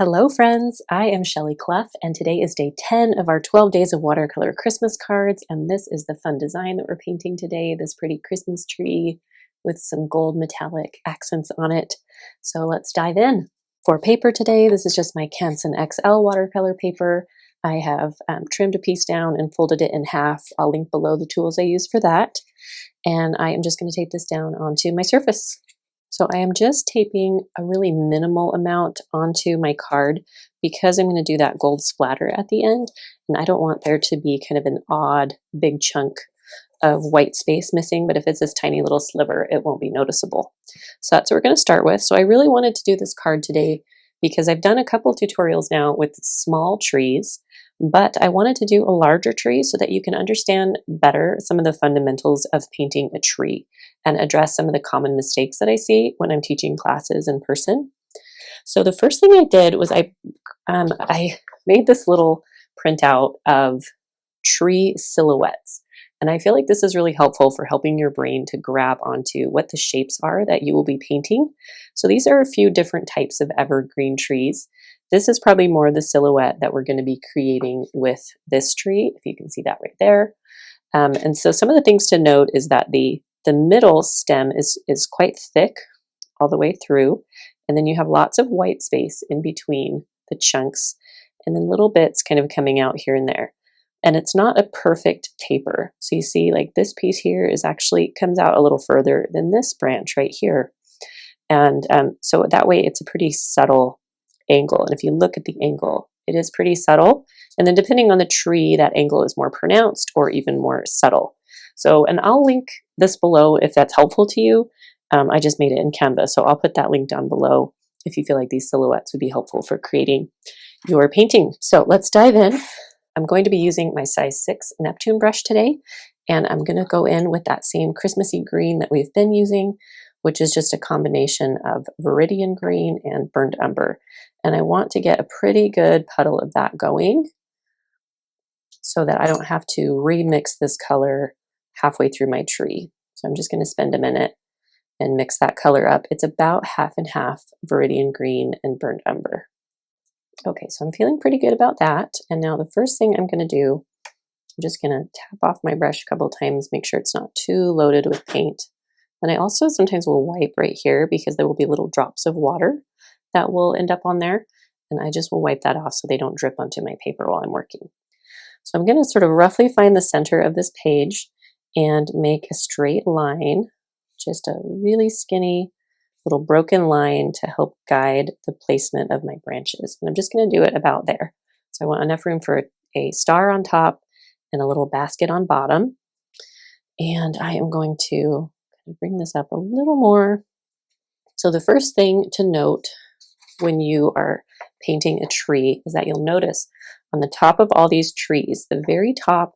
Hello friends, I am Shelley Clough and today is day 10 of our 12 days of watercolor Christmas cards, and this is the fun design that we're painting today, this pretty Christmas tree with some gold metallic accents on it. So let's dive in. For paper today, this is just my Canson XL watercolor paper. I have trimmed a piece down and folded it in half. I'll link below the tools I use for that. And I am just going to tape this down onto my surface. So I am just taping a really minimal amount onto my card because I'm going to do that gold splatter at the end, and I don't want there to be kind of an odd big chunk of white space missing, but if it's this tiny little sliver, it won't be noticeable. So that's what we're going to start with. So I really wanted to do this card today because I've done a couple tutorials now with small trees, but I wanted to do a larger tree so that you can understand better some of the fundamentals of painting a tree and address some of the common mistakes that I see when I'm teaching classes in person. So the first thing I did was I made this little printout of tree silhouettes. And I feel like this is really helpful for helping your brain to grab onto what the shapes are that you will be painting. So these are a few different types of evergreen trees. This is probably more the silhouette that we're going to be creating with this tree, if you can see that right there. And so some of the things to note is that the middle stem is quite thick all the way through, and then you have lots of white space in between the chunks, and then little bits kind of coming out here and there. And it's not a perfect taper. So you see like this piece here is actually comes out a little further than this branch right here. And so that way it's a pretty subtle angle. And if you look at the angle, it is pretty subtle. And then depending on the tree, that angle is more pronounced or even more subtle. So, and I'll link this below if that's helpful to you. I just made it in Canva, so I'll put that link down below if you feel like these silhouettes would be helpful for creating your painting. So let's dive in. I'm going to be using my size 6 Neptune brush today, and I'm going to go in with that same Christmassy green that we've been using, which is just a combination of Viridian green and burnt umber. And I want to get a pretty good puddle of that going so that I don't have to remix this color halfway through my tree. So I'm just going to spend a minute and mix that color up. It's about half and half Viridian green and burnt umber. Okay, so I'm feeling pretty good about that. And now the first thing I'm going to do, I'm just going to tap off my brush a couple times, make sure it's not too loaded with paint. And I also sometimes will wipe right here because there will be little drops of water that will end up on there. And I just will wipe that off so they don't drip onto my paper while I'm working. So I'm going to sort of roughly find the center of this page and make a straight line, just a really skinny little broken line to help guide the placement of my branches. And I'm just going to do it about there. So I want enough room for a star on top and a little basket on bottom. And I am going to kind of bring this up a little more. So the first thing to note when you are painting a tree is that you'll notice on the top of all these trees, the very top,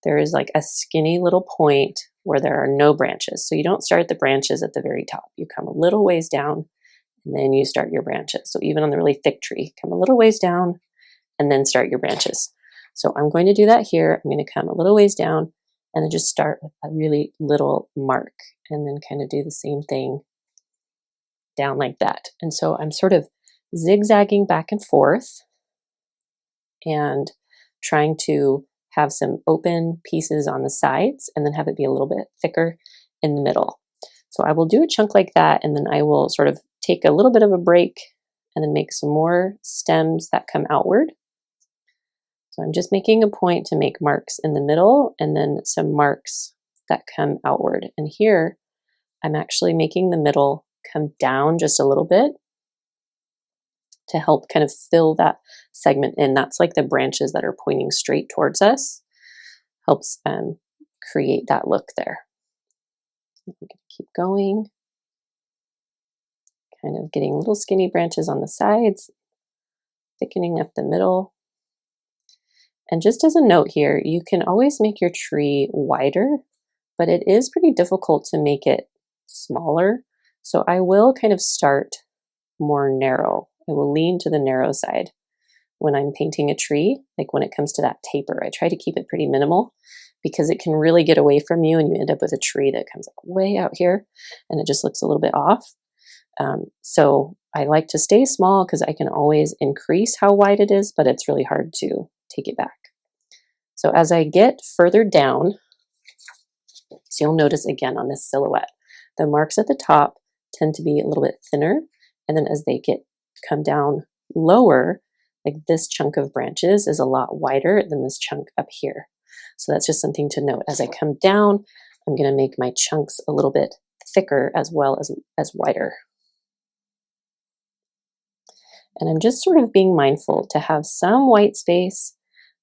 there is like a skinny little point where there are no branches. So you don't start the branches at the very top. You come a little ways down and then you start your branches. So even on the really thick tree, come a little ways down and then start your branches. So I'm going to do that here. I'm going to come a little ways down and then just start with a really little mark and then kind of do the same thing down like that. And so I'm sort of zigzagging back and forth and trying to have some open pieces on the sides and then have it be a little bit thicker in the middle. So I will do a chunk like that, and then I will sort of take a little bit of a break and then make some more stems that come outward. So I'm just making a point to make marks in the middle and then some marks that come outward. And here I'm actually making the middle come down just a little bit to help kind of fill that segment in. That's like the branches that are pointing straight towards us. Helps create that look there. I'm going to keep going. Kind of getting little skinny branches on the sides, thickening up the middle. And just as a note here, you can always make your tree wider, but it is pretty difficult to make it smaller. So I will kind of start more narrow. I will lean to the narrow side when I'm painting a tree, like when it comes to that taper. I try to keep it pretty minimal because it can really get away from you and you end up with a tree that comes like way out here and it just looks a little bit off. So I like to stay small because I can always increase how wide it is, but it's really hard to take it back. So as I get further down, so you'll notice again on this silhouette, the marks at the top tend to be a little bit thinner. And then as they come down lower, like this chunk of branches is a lot wider than this chunk up here. So that's just something to note. As I come down, I'm going to make my chunks a little bit thicker as well as wider. And I'm just sort of being mindful to have some white space,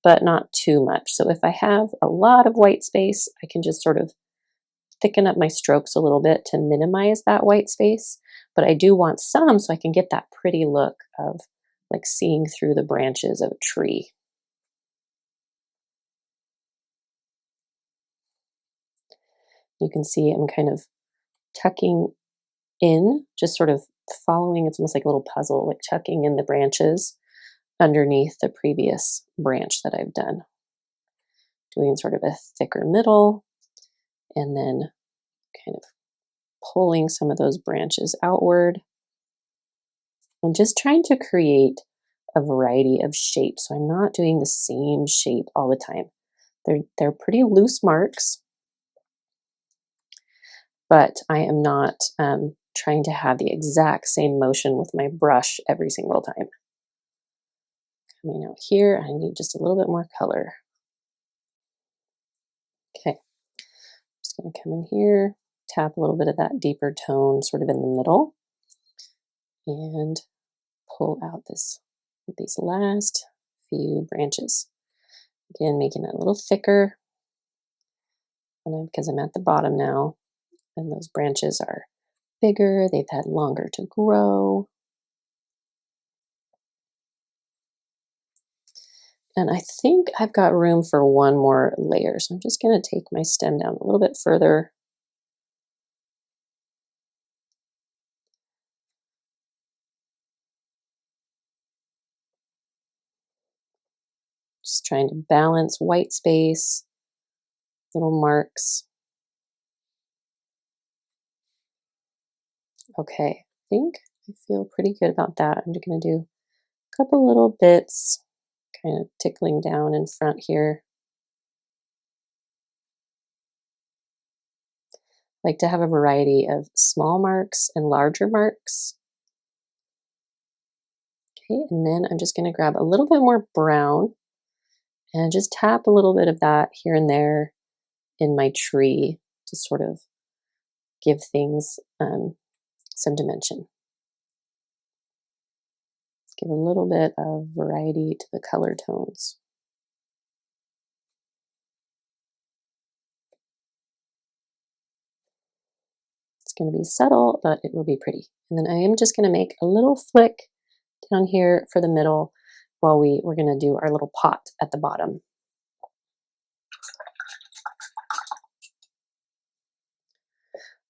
but not too much. So if I have a lot of white space, I can just sort of thicken up my strokes a little bit to minimize that white space. But I do want some so I can get that pretty look of like seeing through the branches of a tree. You can see I'm kind of tucking in, just sort of following, it's almost like a little puzzle, like tucking in the branches underneath the previous branch that I've done. Doing sort of a thicker middle and then kind of pulling some of those branches outward and just trying to create a variety of shapes. So I'm not doing the same shape all the time. They're pretty loose marks, but I am not trying to have the exact same motion with my brush every single time. Coming out here, I need just a little bit more color. Okay, just gonna come in here, tap a little bit of that deeper tone sort of in the middle, and pull out these last few branches. Again, making that a little thicker because I'm at the bottom now, and those branches are bigger, they've had longer to grow. And I think I've got room for one more layer, so I'm just going to take my stem down a little bit further. Just trying to balance white space, little marks. Okay, I think I feel pretty good about that. I'm just going to do a couple little bits, kind of tickling down in front here. I like to have a variety of small marks and larger marks. Okay, and then I'm just going to grab a little bit more brown and just tap a little bit of that here and there in my tree to sort of give things some dimension. Give a little bit of variety to the color tones. It's going to be subtle, but it will be pretty. And then I am just going to make a little flick down here for the middle while we're going to do our little pot at the bottom.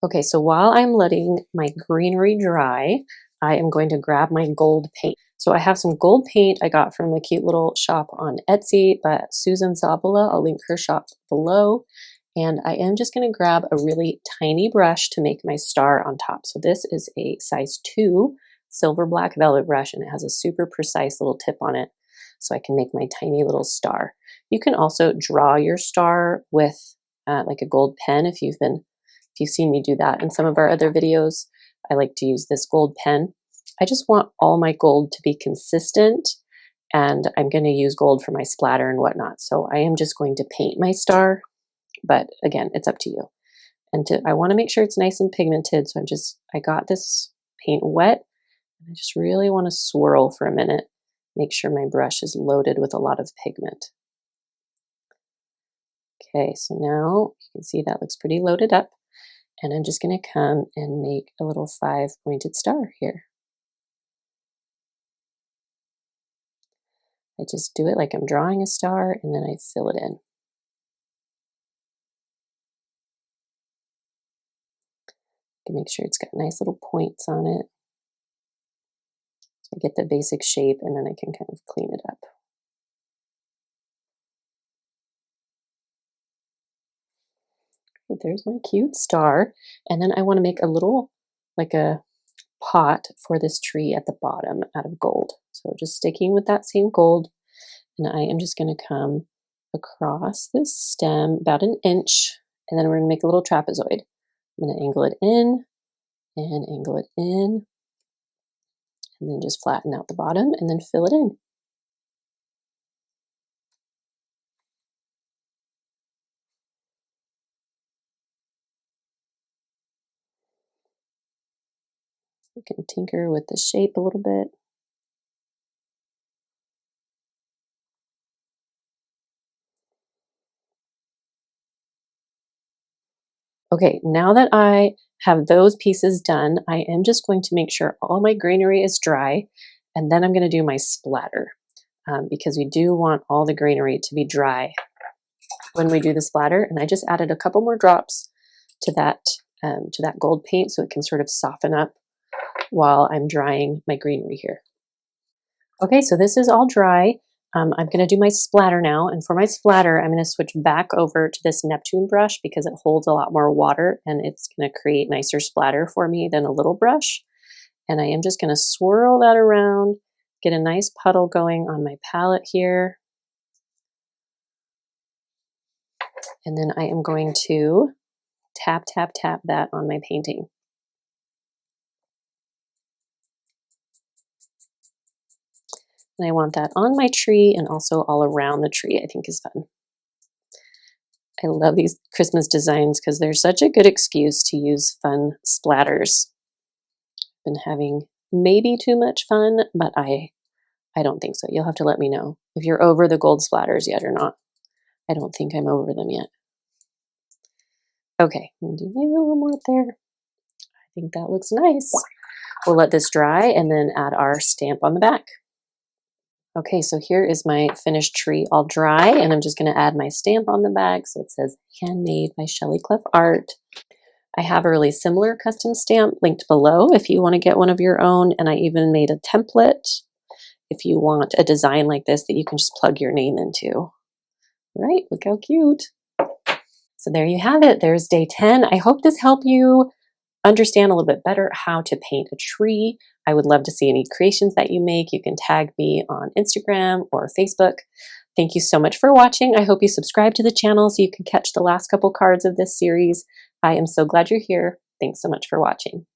Okay, so while I'm letting my greenery dry, I am going to grab my gold paint. So I have some gold paint I got from a cute little shop on Etsy, but Susan Zavala, I'll link her shop below. And I am just going to grab a really tiny brush to make my star on top. So this is a size 2 silver black velvet brush, and it has a super precise little tip on it, so I can make my tiny little star. You can also draw your star with like a gold pen if you've seen me do that in some of our other videos. I like to use this gold pen. I just want all my gold to be consistent, and I'm going to use gold for my splatter and whatnot. So I am just going to paint my star, but again, it's up to you. And I want to make sure it's nice and pigmented, so I got this paint wet, and I just really want to swirl for a minute, make sure my brush is loaded with a lot of pigment. Okay, so now you can see that looks pretty loaded up. And I'm just going to come and make a little 5-pointed star here. I just do it like I'm drawing a star, and then I fill it in. You can make sure it's got nice little points on it. So I get the basic shape, and then I can kind of clean it up. Okay, there's my cute star. And then I want to make a little, like a pot for this tree at the bottom out of gold. So just sticking with that same gold, and I am just going to come across this stem about an inch, and then we're going to make a little trapezoid. I'm going to angle it in and angle it in, and then just flatten out the bottom and then fill it in. We can tinker with the shape a little bit. Okay, now that I have those pieces done, I am just going to make sure all my greenery is dry, and then I'm going to do my splatter because we do want all the greenery to be dry when we do the splatter. And I just added a couple more drops to that gold paint so it can sort of soften up while I'm drying my greenery here. Okay, so this is all dry. I'm going to do my splatter now, and for my splatter, I'm going to switch back over to this Neptune brush because it holds a lot more water and it's going to create nicer splatter for me than a little brush. And I am just going to swirl that around, get a nice puddle going on my palette here. And then I am going to tap, tap, tap that on my painting. And I want that on my tree and also all around the tree, I think is fun. I love these Christmas designs because they're such a good excuse to use fun splatters. Been having maybe too much fun, but I don't think so. You'll have to let me know if you're over the gold splatters yet or not. I don't think I'm over them yet. Okay, I'm gonna do maybe a little more up there. I think that looks nice. We'll let this dry and then add our stamp on the back. Okay, so here is my finished tree all dry, and I'm just going to add my stamp on the back. So it says handmade by Shelley Clough Art. I have a really similar custom stamp linked below if you want to get one of your own, and I even made a template if you want a design like this that you can just plug your name into. Right, look how cute. So there you have it. There's day 10. I hope this helped you understand a little bit better how to paint a tree. I would love to see any creations that you make. You can tag me on Instagram or Facebook. Thank you so much for watching. I hope you subscribe to the channel so you can catch the last couple cards of this series. I am so glad you're here. Thanks so much for watching.